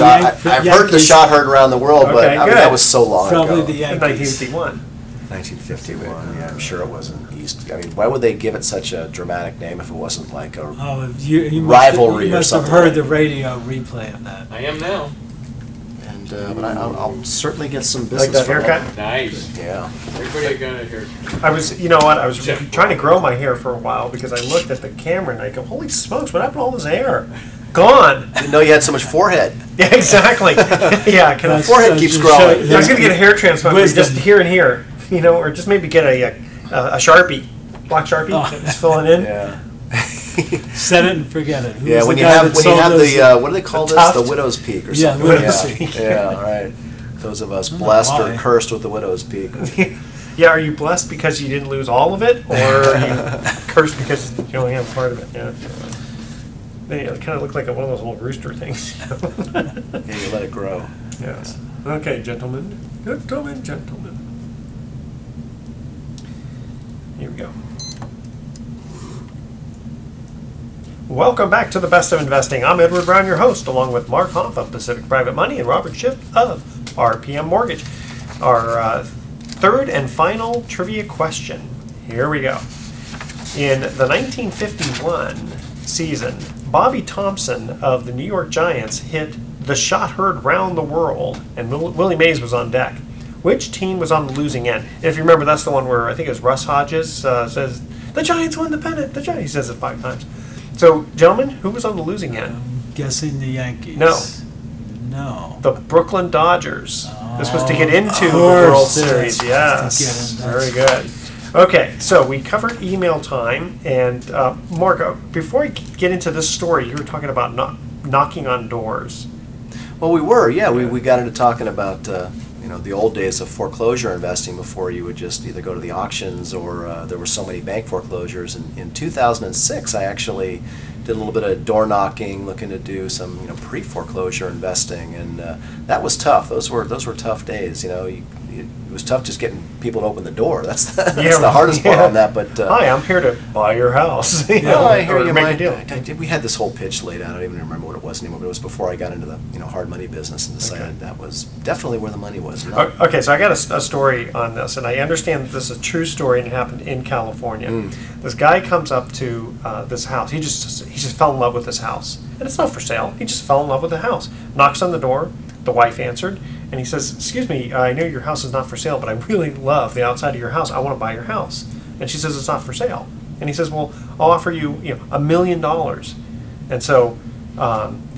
I've heard the shot heard around the world, but Okay, I mean, that was so long Probably ago. the Yankees. 1951. 1951. Yeah, I'm sure it wasn't East. I mean, why would they give it such a dramatic name if it wasn't like a Oh, you rivalry you or must have something? heard like the that? radio replay of that. I am now. And but I'll certainly get some Like business. that from haircut? Nice. Yeah. Everybody got a haircut. I was, you know what, I was Check. trying to grow my hair for a while because I looked at the camera and I go, holy smokes, what happened to all this hair? Gone. Didn't know you had so much forehead. Yeah, exactly. Yeah, can I, That's- forehead that keeps just growing. show- I was going to get a hair transplant, Wisdom. just here and here, you know, or just maybe get a Sharpie, black Sharpie, just filling in. Yeah. Set it and forget it. Who Yeah, was when the you guy have that when you sold have those, the what do they call the this? tuft? The widow's peak or Yeah, something. widow's yeah. peak. Yeah, right. Those of us I don't know blessed or why. cursed with the widow's peak. Yeah, are you blessed because you didn't lose all of it, or are you cursed because you only have part of it? Yeah. They kind of look like one of those little rooster things. Yeah, you let it grow. Yes. Okay, gentlemen. Gentlemen. Here we go. Welcome back to the Best of Investing. I'm Edward Brown, your host, along with Mark Hoff of Pacific Private Money and Robert Schiff of RPM Mortgage. Our third and final trivia question. Here we go. In the 1951 season, Bobby Thompson of the New York Giants hit the shot heard round the world, and Willie Mays was on deck. Which team was on the losing end? And if you remember, that's the one where I think it was Russ Hodges says, "The Giants won the pennant." The Giants. He says it 5 times. So, gentlemen, who was on the losing end? I'm guessing the Yankees. No. No. The Brooklyn Dodgers. This was to get Oh, into of the World course, Series. that's to Yes. get in. Very good. Okay, so we covered email time. And Mark, before we get into this story, you were talking about knocking on doors. Well, we were, yeah. We got into talking about the old days of foreclosure investing before you would just either go to the auctions or there were so many bank foreclosures. And in 2006, I actually did a little bit of door knocking, looking to do some pre-foreclosure investing, and that was tough. Those were tough days. It was tough just getting people to open the door. That's the hardest part on that. But Hi, I'm here to buy your house. I hear or you. make a deal. We had this whole pitch laid out. I don't even remember what it was anymore. But it was before I got into the hard money business and decided that was definitely where the money was. Okay, so I got a story on this, and I understand that this is a true story, and it happened in California. This guy comes up to this house. He just fell in love with this house, and it's not for sale. He just fell in love with the house. Knocks on the door. The wife answered, and he says, "Excuse me, I know your house is not for sale, but I really love the outside of your house. I want to buy your house." And she says, "It's not for sale." And he says, "Well, I'll offer you, $1 million." And so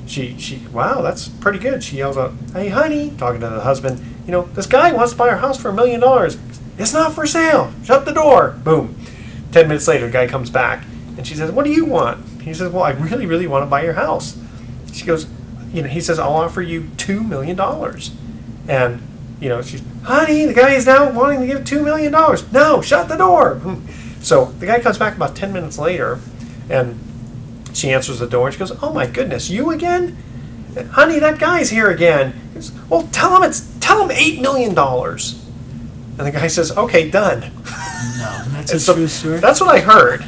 she, wow, that's pretty good. She yells out, "Hey, honey," talking to the husband, "this guy wants to buy our house for $1 million. It's not for sale. Shut the door." Boom. 10 minutes later, the guy comes back, and she says, "What do you want?" He says, "Well, I really, really want to buy your house." She goes, he says, "I'll offer you $2 million. And, she's, "Honey, the guy is now wanting to give $2 million. No, shut the door." So the guy comes back about 10 minutes later, and she answers the door, and she goes, "Oh my goodness, you again? Honey, that guy's here again." He goes, "Well, tell him $8 million. And the guy says, "Okay, done." No, that's And a so true story. that's what I heard.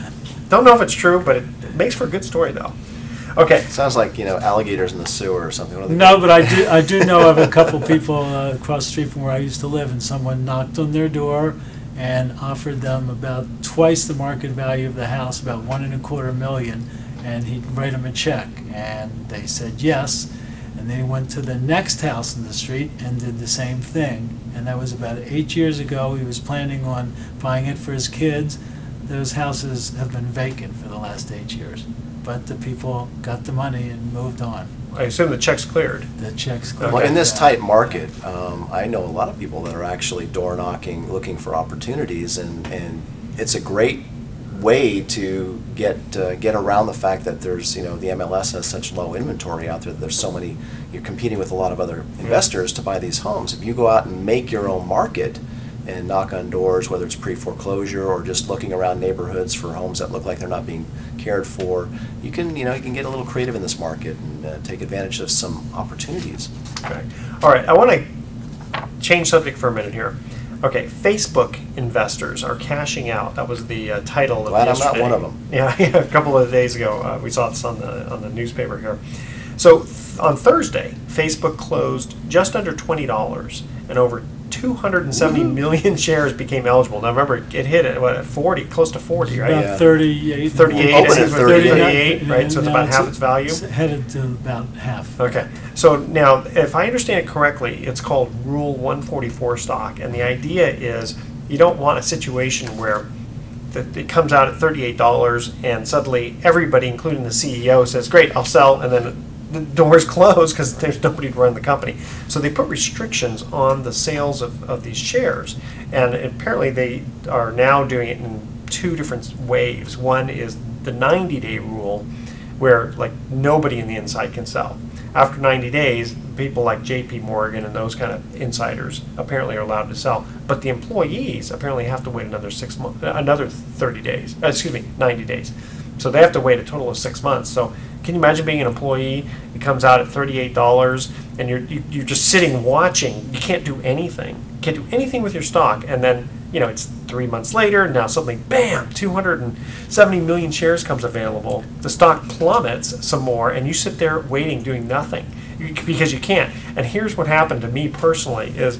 Don't know if it's true, but it makes for a good story, though. Okay. Sounds like alligators in the sewer or something. What are they No, called? but I do know of a couple people across the street from where I used to live, and someone knocked on their door and offered them about twice the market value of the house, about $1.25 million, and he'd write them a check, and they said yes, and they went to the next house in the street and did the same thing, and that was about 8 years ago. He was planning on buying it for his kids. Those houses have been vacant for the last 8 years. But the people got the money and moved on. I assume the check's cleared. The checks cleared. Well, in this Yeah. tight market, I know a lot of people that are actually door knocking, looking for opportunities, and it's a great way to get around the fact that there's the MLS has such low inventory out there. That there's so many. You're competing with a lot of other investors to buy these homes. If you go out and make your own market and knock on doors, whether it's pre-foreclosure or just looking around neighborhoods for homes that look like they're not being cared for, you can get a little creative in this market and take advantage of some opportunities. Okay. All right. I want to change subject for a minute here. Okay. Facebook investors are cashing out. That was the title of Glad I'm yesterday. not one of them. Yeah, a couple of days ago we saw this on the newspaper here. So on Thursday, Facebook closed just under $20, and over 270 million shares became eligible. Now remember, it hit at 40, close to 40, right? About Yeah. 38. 38, Open it at is 38, right? So it's Now about half its value. It's headed to about half. Okay, so now, if I understand it correctly, it's called Rule 144 stock, and the idea is you don't want a situation where it comes out at $38 and suddenly everybody, including the CEO, says, great, I'll sell, and then the doors close because there's nobody to run the company. So they put restrictions on the sales of these shares, and apparently they are now doing it in two different waves. One is the 90-day rule, where like nobody in the inside can sell. After 90 days, people like JP Morgan and those kind of insiders apparently are allowed to sell, but the employees apparently have to wait another 6 months, another 30 days, 90 days. So they have to wait a total of 6 months. So can you imagine being an employee? It comes out at $38, and you're just sitting watching. You can't do anything. You can't do anything with your stock, and then it's 3 months later. And now suddenly, bam! 270 million shares comes available. The stock plummets some more, and you sit there waiting, doing nothing because you can't. And here's what happened to me personally: is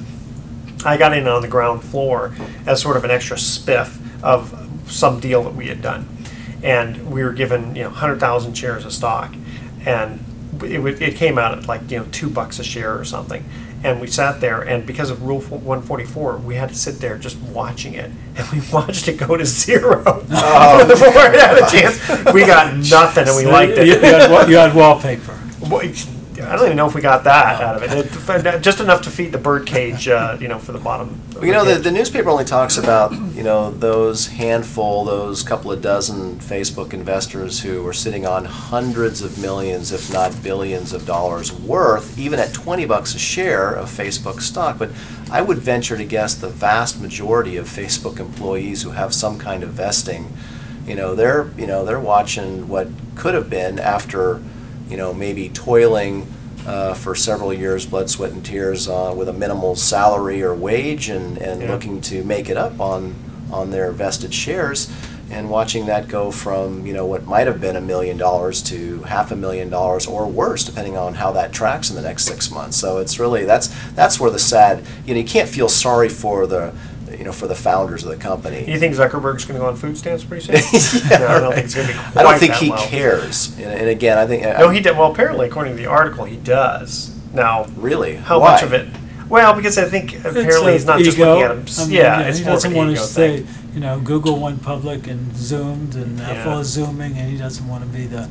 I got in on the ground floor as sort of an extra spiff of some deal that we had done. And we were given 100,000 shares of stock, and it came out at like $2 a share or something. And we sat there, and because of Rule 144, we had to sit there just watching it, and we watched it go to zero before it had a chance. We got nothing, and we liked it. You had wallpaper. I don't even know if we got that out of it. Just enough to feed the bird cage, for the bottom. Well, the newspaper only talks about, those couple of dozen Facebook investors who are sitting on hundreds of millions, if not billions of dollars worth, even at $20 a share of Facebook stock. But I would venture to guess the vast majority of Facebook employees who have some kind of vesting, they're watching what could have been, after maybe toiling for several years, blood, sweat, and tears, with a minimal salary or wage, and looking to make it up on their vested shares, and watching that go from what might have been $1 million to $500,000 or worse, depending on how that tracks in the next 6 months. So it's really that's where the sad you can't feel sorry for the founders of the company. You think Zuckerberg's going to go on food stamps pretty soon? Yeah, no, I don't think it's going to be quite I don't think that he well. cares. And again, I think No, he did. Well, apparently, according to the article, he does. Now, really, how why? much of it? Well, because I think apparently he's not just looking at him. I mean, it's he more of doesn't an want ego to say, thing. Google went public and zoomed and Yeah. full of zooming, and he doesn't want to be the.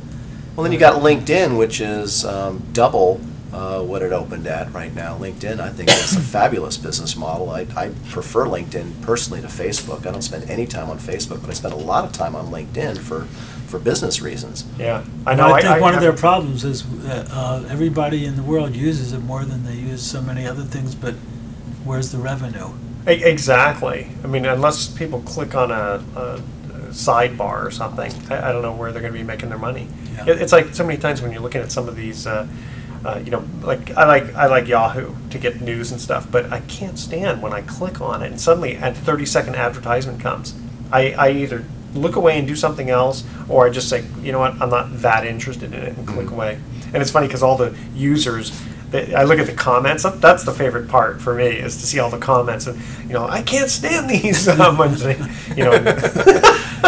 Well, then you got LinkedIn, which is double what it opened at right now. LinkedIn, I think, is a fabulous business model. I prefer LinkedIn personally to Facebook. I don't spend any time on Facebook, but I spend a lot of time on LinkedIn for business reasons. Yeah, I know. I think one of their problems is that everybody in the world uses it more than they use so many other things, but where's the revenue? Exactly. I mean, unless people click on a sidebar or something, I don't know where they're going to be making their money. Yeah. It's like so many times when you're looking at some of these, like I like Yahoo to get news and stuff, but I can't stand when I click on it and suddenly a 30-second advertisement comes. I either look away and do something else, or I just say, you know what, I'm not that interested in it, and click away. And it's funny because all the users, I look at the comments. That's the favorite part for me, is to see all the comments, and I can't stand these.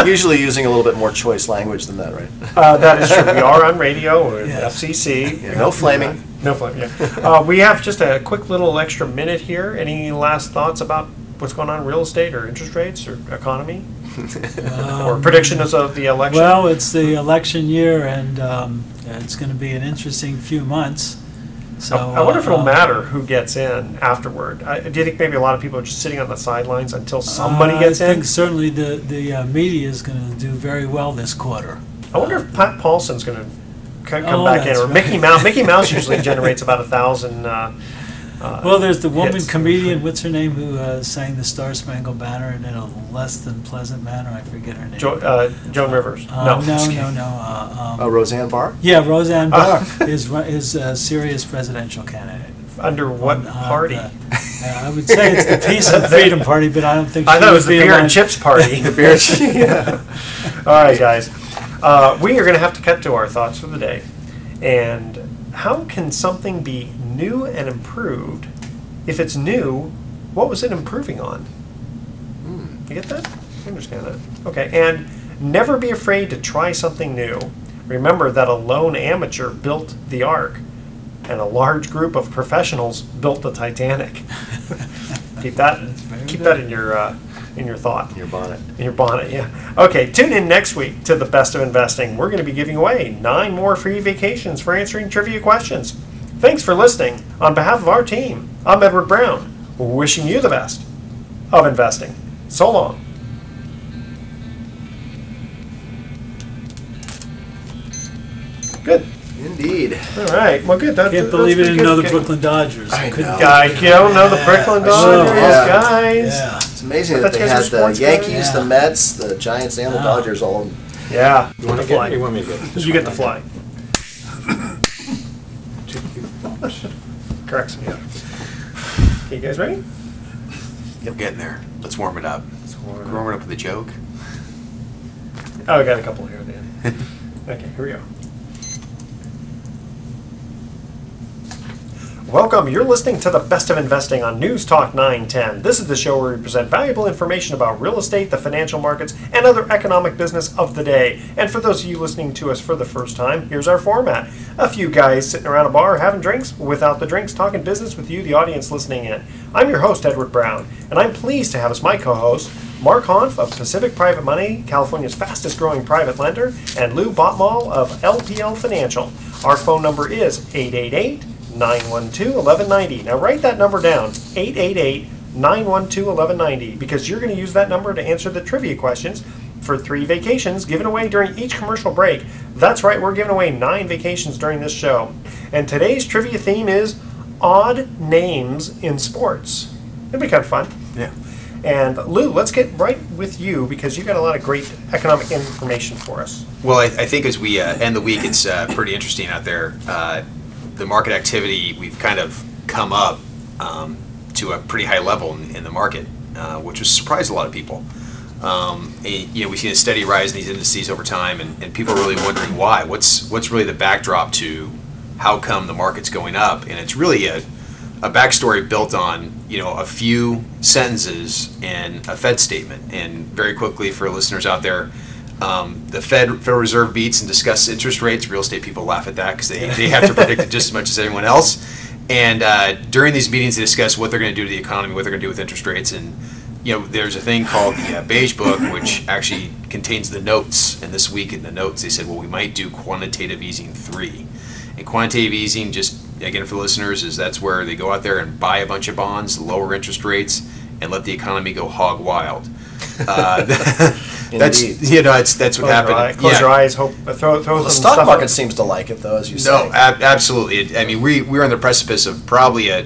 Usually using a little bit more choice language than that, right? That is true. We are on radio, or Yeah. FCC. Yeah, no flaming. No flaming. Yeah. We have just a quick little extra minute here. Any last thoughts about what's going on in real estate, or interest rates, or economy, or predictions of the election? Well, it's the election year, and it's going to be an interesting few months. So I wonder if it'll matter who gets in afterward. Do you think maybe a lot of people are just sitting on the sidelines until somebody gets I in? think certainly the media is going to do very well this quarter. I wonder if Pat Paulson's going to come Oh, back in, that's or right. Mickey Mouse. Mickey Mouse usually generates about 1,000. Well, there's the woman hits. comedian, what's her name, who sang the Star Spangled Banner in a less than pleasant manner. I forget her name. Joan Rivers. No. Roseanne Barr? Yeah, Roseanne Barr is a serious presidential candidate. Under what On, party? I would say it's the Peace and Freedom Party, but I don't think I she thought it would was the be beer and aligned. chips party. The beer. Yeah. All right, guys. We are going to have to cut to our thoughts for the day. And how can something be new and improved? If it's new, what was it improving on? You get that? I understand that. Okay, and never be afraid to try something new. Remember that a lone amateur built the Ark, and a large group of professionals built the Titanic. Keep that in your thought. Your bonnet. In your bonnet, yeah. Okay, tune in next week to the Best of Investing. We're going to be giving away 9 more free vacations for answering trivia questions. Thanks for listening. On behalf of our team, I'm Edward Brown, wishing you the best of investing. So long. Good. Indeed. All right. Well, good. Can't believe it didn't know the Brooklyn Dodgers. I Couldn't know. Guy, you don't know the Brooklyn Dodgers, Yeah. guys. Yeah. It's amazing I that thought they you guys had were the sports guys. Yankees, Yeah. the Mets, the Giants, and the Wow. Dodgers all. Yeah. You want the to get? fly. You want me to get? this You get the one? fly. Correct. Yeah. Okay, you guys ready? We're getting there. Let's warm it up. Warm it up with a joke. Oh, I got a couple here at the end. Okay, here we go. Welcome. You're listening to the Best of Investing on News Talk 910. This is the show where we present valuable information about real estate, the financial markets, and other economic business of the day. And for those of you listening to us for the first time, here's our format. A few guys sitting around a bar having drinks, without the drinks, talking business with you, the audience listening in. I'm your host, Edward Brown, and I'm pleased to have as my co-host Mark Hanf of Pacific Private Money, California's fastest growing private lender, and Lou Botmal of LPL Financial. Our phone number is 888-912-1190. Now write that number down, 888-912-1190, because you're going to use that number to answer the trivia questions for 3 vacations given away during each commercial break. That's right, we're giving away 9 vacations during this show. And today's trivia theme is odd names in sports. It'll be kind of fun. Yeah. And Lou, let's get right with you because you got a lot of great economic information for us. Well, I think as we end the week, it's pretty interesting out there. The market activity, we've kind of come up to a pretty high level in the market, which has surprised a lot of people. We've seen a steady rise in these indices over time, and people are really wondering why. What's really the backdrop to how come the market's going up? And it's really a backstory built on a few sentences in a Fed statement. And very quickly for listeners out there, the Federal Reserve meets and discusses interest rates. Real estate people laugh at that because they have to predict it just as much as anyone else. And during these meetings, they discuss what they're going to do to the economy, what they're going to do with interest rates. And there's a thing called the Beige Book, which actually contains the notes. And this week in the notes, they said, well, we might do quantitative easing 3. And quantitative easing, just again for the listeners, is that's where they go out there and buy a bunch of bonds, lower interest rates, and let the economy go hog wild. That's Indeed. that's what happened. Close your eyes. Hope throw The some stock stuff market out. seems to like it, though, as you say. No, absolutely. I mean, we're on the precipice of probably a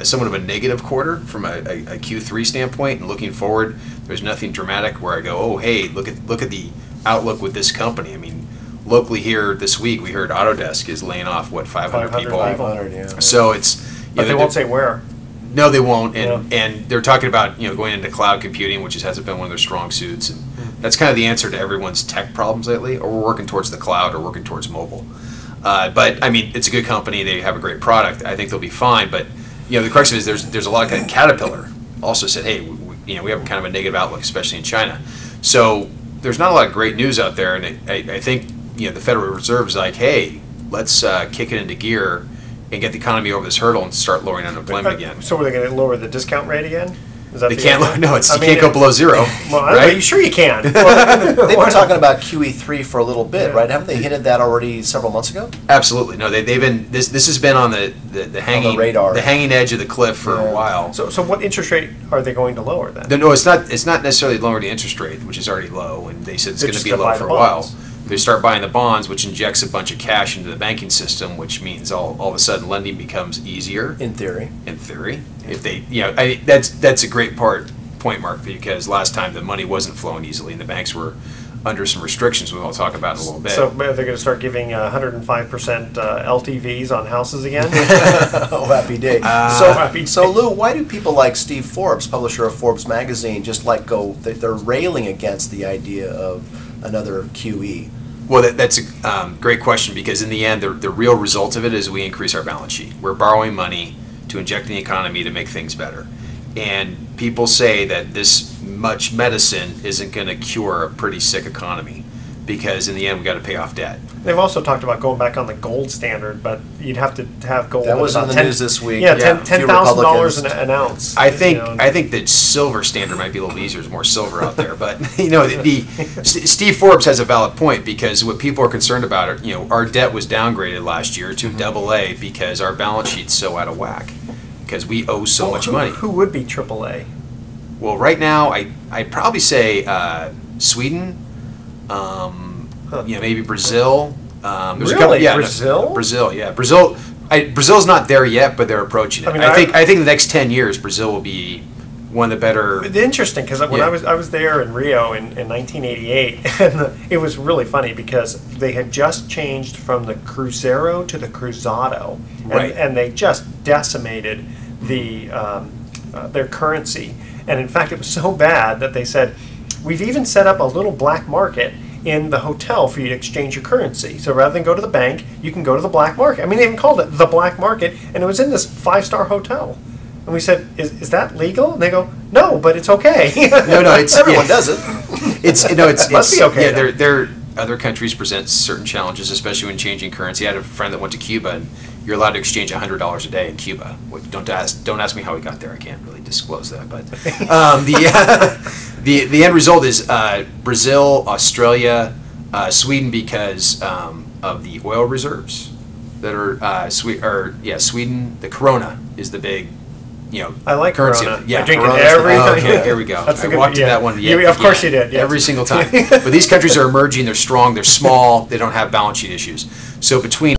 somewhat of a negative quarter from a Q3 standpoint, and looking forward, there's nothing dramatic where I go, oh, hey, look at the outlook with this company. I mean, locally here this week, we heard Autodesk is laying off 500 people. 500, yeah. So it's But they won't say where. No, they won't, and Yeah. and they're talking about going into cloud computing, which hasn't been one of their strong suits, and that's kind of the answer to everyone's tech problems lately. Or we're working towards the cloud, or working towards mobile. But I mean, it's a good company; they have a great product. I think they'll be fine. But the question is, there's a lot of Caterpillar also said, hey, we have kind of a negative outlook, especially in China. So there's not a lot of great news out there, and I think the Federal Reserve is like, hey, let's kick it into gear and get the economy over this hurdle and start lowering unemployment again. So are they going to lower the discount rate again? Is that They the can't. idea? No, I you mean, can't go below 0. Well, are right? you sure you can? They've been talking about QE3 for a little bit, right? Haven't they hinted that already several months ago? Absolutely. No, they've been. This has been on the hanging radar. the hanging edge of the cliff for Yeah. a while. So what interest rate are they going to lower then? No, it's not. It's not necessarily lowering the interest rate, which is already low, and they said it's They're going to just be gonna low buy for the a while. bonds. They start buying the bonds, which injects a bunch of cash into the banking system, which means all of a sudden lending becomes easier. In theory. In theory, if they, that's a great point, Mark, because last time the money wasn't flowing easily, and the banks were under some restrictions, we'll talk about in a little bit. So they're going to start giving 105% LTVs on houses again? Oh, happy day. Happy So day. Lou, why do people like Steve Forbes, publisher of Forbes magazine, just they're railing against the idea of another QE? Well, that's a great question, because in the end, the real result of it is we increase our balance sheet. We're borrowing money to inject in the economy to make things better. And people say that this much medicine isn't going to cure a pretty sick economy, because in the end, we got to pay off debt. They've also talked about going back on the gold standard, but you'd have to have gold. That was at in the about news this week. Yeah, Yeah, a few $10,000 Republicans- an ounce. I think you know. I think the silver standard might be a little easier. There's more silver out there, but Steve Forbes has a valid point, because what people are concerned about are, our debt was downgraded last year to AA because our balance sheet's so out of whack, because we owe so much money. Who would be AAA? Well, right now I'd probably say Sweden, maybe Brazil. There's a couple, Really? yeah, no, Brazil? Brazil, yeah, Brazil. Brazil's not there yet, but they're approaching it. I mean, I think in the next 10 years, Brazil will be one of the better. It's interesting, because when Yeah. I was there in Rio in 1988, and it was really funny because they had just changed from the Cruzeiro to the Cruzado, Right. and they just decimated the their currency. And in fact, it was so bad that they said, "We've even set up a little black market in the hotel for you to exchange your currency. So rather than go to the bank, you can go to the black market." I mean, they even called it the black market, and it was in this 5-star hotel. And we said, "Is that legal?" And they go, "No, but it's okay." No, it's Everyone yeah. does it. It's Must be okay, Yeah, then. there other countries present certain challenges, especially when changing currency. I had a friend that went to Cuba, and you're allowed to exchange $100 a day in Cuba. Don't ask me how he got there. I can't really disclose that. But the end result is Brazil, Australia, Sweden, because of the oil reserves that are Sweden. The Corona is the big. I like currency. Corona. Yeah, I drink it Corona's every the- time. okay, here we go. That's the I good- walked to yeah. that one. Of course you did, yes. Every single time. But these countries are emerging. They're strong. They're small. They don't have balance sheet issues. So between